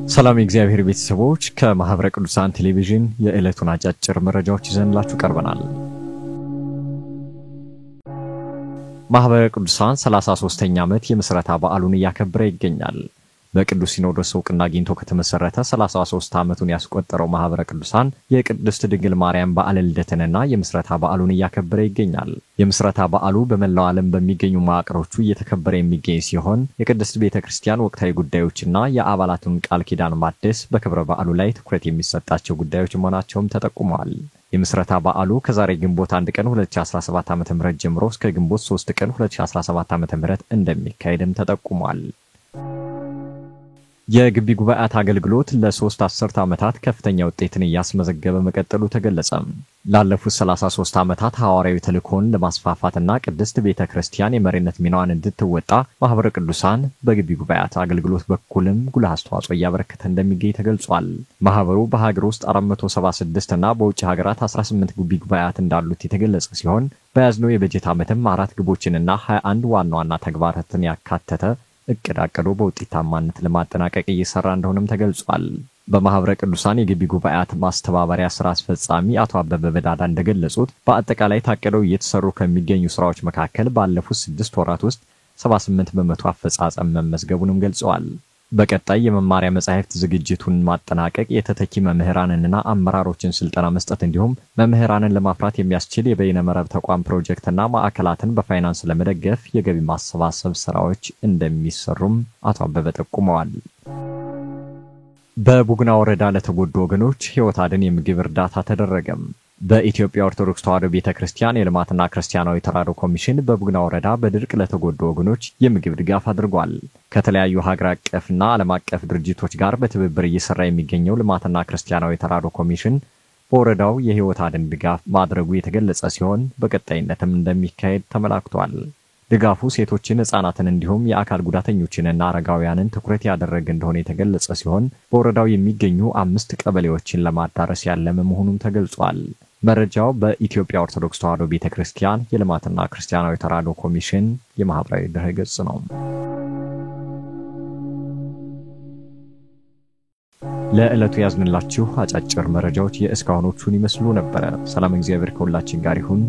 ሰላም የእግዚአብሔር ቤተሰቦች ከማህበረ ቅዱሳን ቴሌቪዥን የዕለቱን አጫጭር መረጃዎች ይዘንላችሁ ቀርበናል። ማህበረ ቅዱሳን 33ኛ ዓመት የምስረታ በዓሉን ያከበረ ይገኛል። በቅዱስ ሲኖዶስ ዕውቅና አግኝቶ ከተመሰረተ 33 ዓመቱን ያስቆጠረው ማህበረ ቅዱሳን የቅድስት ድንግል ማርያም በዓለ ልደትንና የምስረታ በዓሉን ያከበረ ይገኛል። የምስረታ በዓሉ በመላው ዓለም በሚገኙ ማዕከሎቹ እየተከበረ የሚገኝ ሲሆን የቅድስት ቤተክርስቲያን ወቅታዊ ጉዳዮችና የአባላቱን ቃል ኪዳን ማደስ በክብረ በዓሉ ላይ ትኩረት የሚሰጣቸው ጉዳዮች መሆናቸውም ተጠቁመዋል። የምስረታ በዓሉ ከዛሬ ግንቦት 1 ቀን 2017 ዓ.ም ጀምሮ እስከ ግንቦት 3 ቀን 2017 ዓ.ም እንደሚካሄድም ተጠቁሟል። የግቢ ጉባኤያት አገልግሎት ለ3 አስርት ዓመታት ከፍተኛ ውጤትን ያስመዘገበ መቀጠሉ ተገለጸ። ላለፉት 33 ዓመታት ሐዋርያዊ ተልእኮን ለማስፋፋትና ቅድስት ቤተክርስቲያን የመሪነት ሚናዋን እንድትወጣ ማህበረ ቅዱሳን በግቢ ጉባኤያት አገልግሎት በኩልም ጉልህ አስተዋጽኦ ያበረከተ እንደሚገኝ ተገልጿል። ማህበሩ በሀገር ውስጥ 476 እና በውጭ ሀገራት 18 ግቢ ጉባኤያት እንዳሉት የተገለጸ ሲሆን በያዝነው የበጀት ዓመትም 4 ግቦችንና 21 ዋና ዋና ተግባራትን ያካተተ እቅድ አቅዶ በውጤታማነት ለማጠናቀቅ እየሰራ እንደሆነም ተገልጿል። በማህበረ ቅዱሳን የግቢ ጉባኤያት ማስተባበሪያ ስራ አስፈጻሚ አቶ አበበ በዳዳ እንደገለጹት በአጠቃላይ ታቀደው እየተሰሩ ከሚገኙ ስራዎች መካከል ባለፉት 6 ወራት ውስጥ 78% አፈጻጸም መመዝገቡንም ገልጸዋል። በቀጣይ የመማሪያ መጻሕፍት ዝግጅቱን ማጠናቀቅ፣ የተተኪ መምህራንንና አመራሮችን ስልጠና መስጠት እንዲሁም መምህራንን ለማፍራት የሚያስችል የበይነ መረብ ተቋም ፕሮጀክትና ማዕከላትን በፋይናንስ ለመደገፍ የገቢ ማሰባሰብ ስራዎች እንደሚሰሩም አቶ አበበ ጠቁመዋል። በቡግና ወረዳ ለተጎዱ ወገኖች ሕይወት አድን የምግብ እርዳታ ተደረገም። በኢትዮጵያ ኦርቶዶክስ ተዋሕዶ ቤተክርስቲያን የልማትና ክርስቲያናዊ ተራድኦ ኮሚሽን በቡግና ወረዳ በድርቅ ለተጎዱ ወገኖች የምግብ ድጋፍ አድርጓል። ከተለያዩ ሀገር አቀፍና ዓለም አቀፍ ድርጅቶች ጋር በትብብር እየሰራ የሚገኘው ልማትና ክርስቲያናዊ ተራድኦ ኮሚሽን በወረዳው የሕይወት አድን ድጋፍ ማድረጉ የተገለጸ ሲሆን በቀጣይነትም እንደሚካሄድ ተመላክቷል። ድጋፉ ሴቶችን፣ ሕፃናትን እንዲሁም የአካል ጉዳተኞችንና አረጋውያንን ትኩረት ያደረገ እንደሆነ የተገለጸ ሲሆን በወረዳው የሚገኙ 5 ቀበሌዎችን ለማዳረስ ያለመ መሆኑን ተገልጿል። መረጃው በኢትዮጵያ ኦርቶዶክስ ተዋሕዶ ቤተክርስቲያን የልማትና ክርስቲያናዊ ተራድኦ ኮሚሽን የማህበራዊ ድረገጽ ነው። ለዕለቱ ያዝንላችሁ አጫጭር መረጃዎች የእስካሁኖቹን ይመስሉ ነበር። ሰላም እግዚአብሔር ከሁላችን ጋር ይሁን።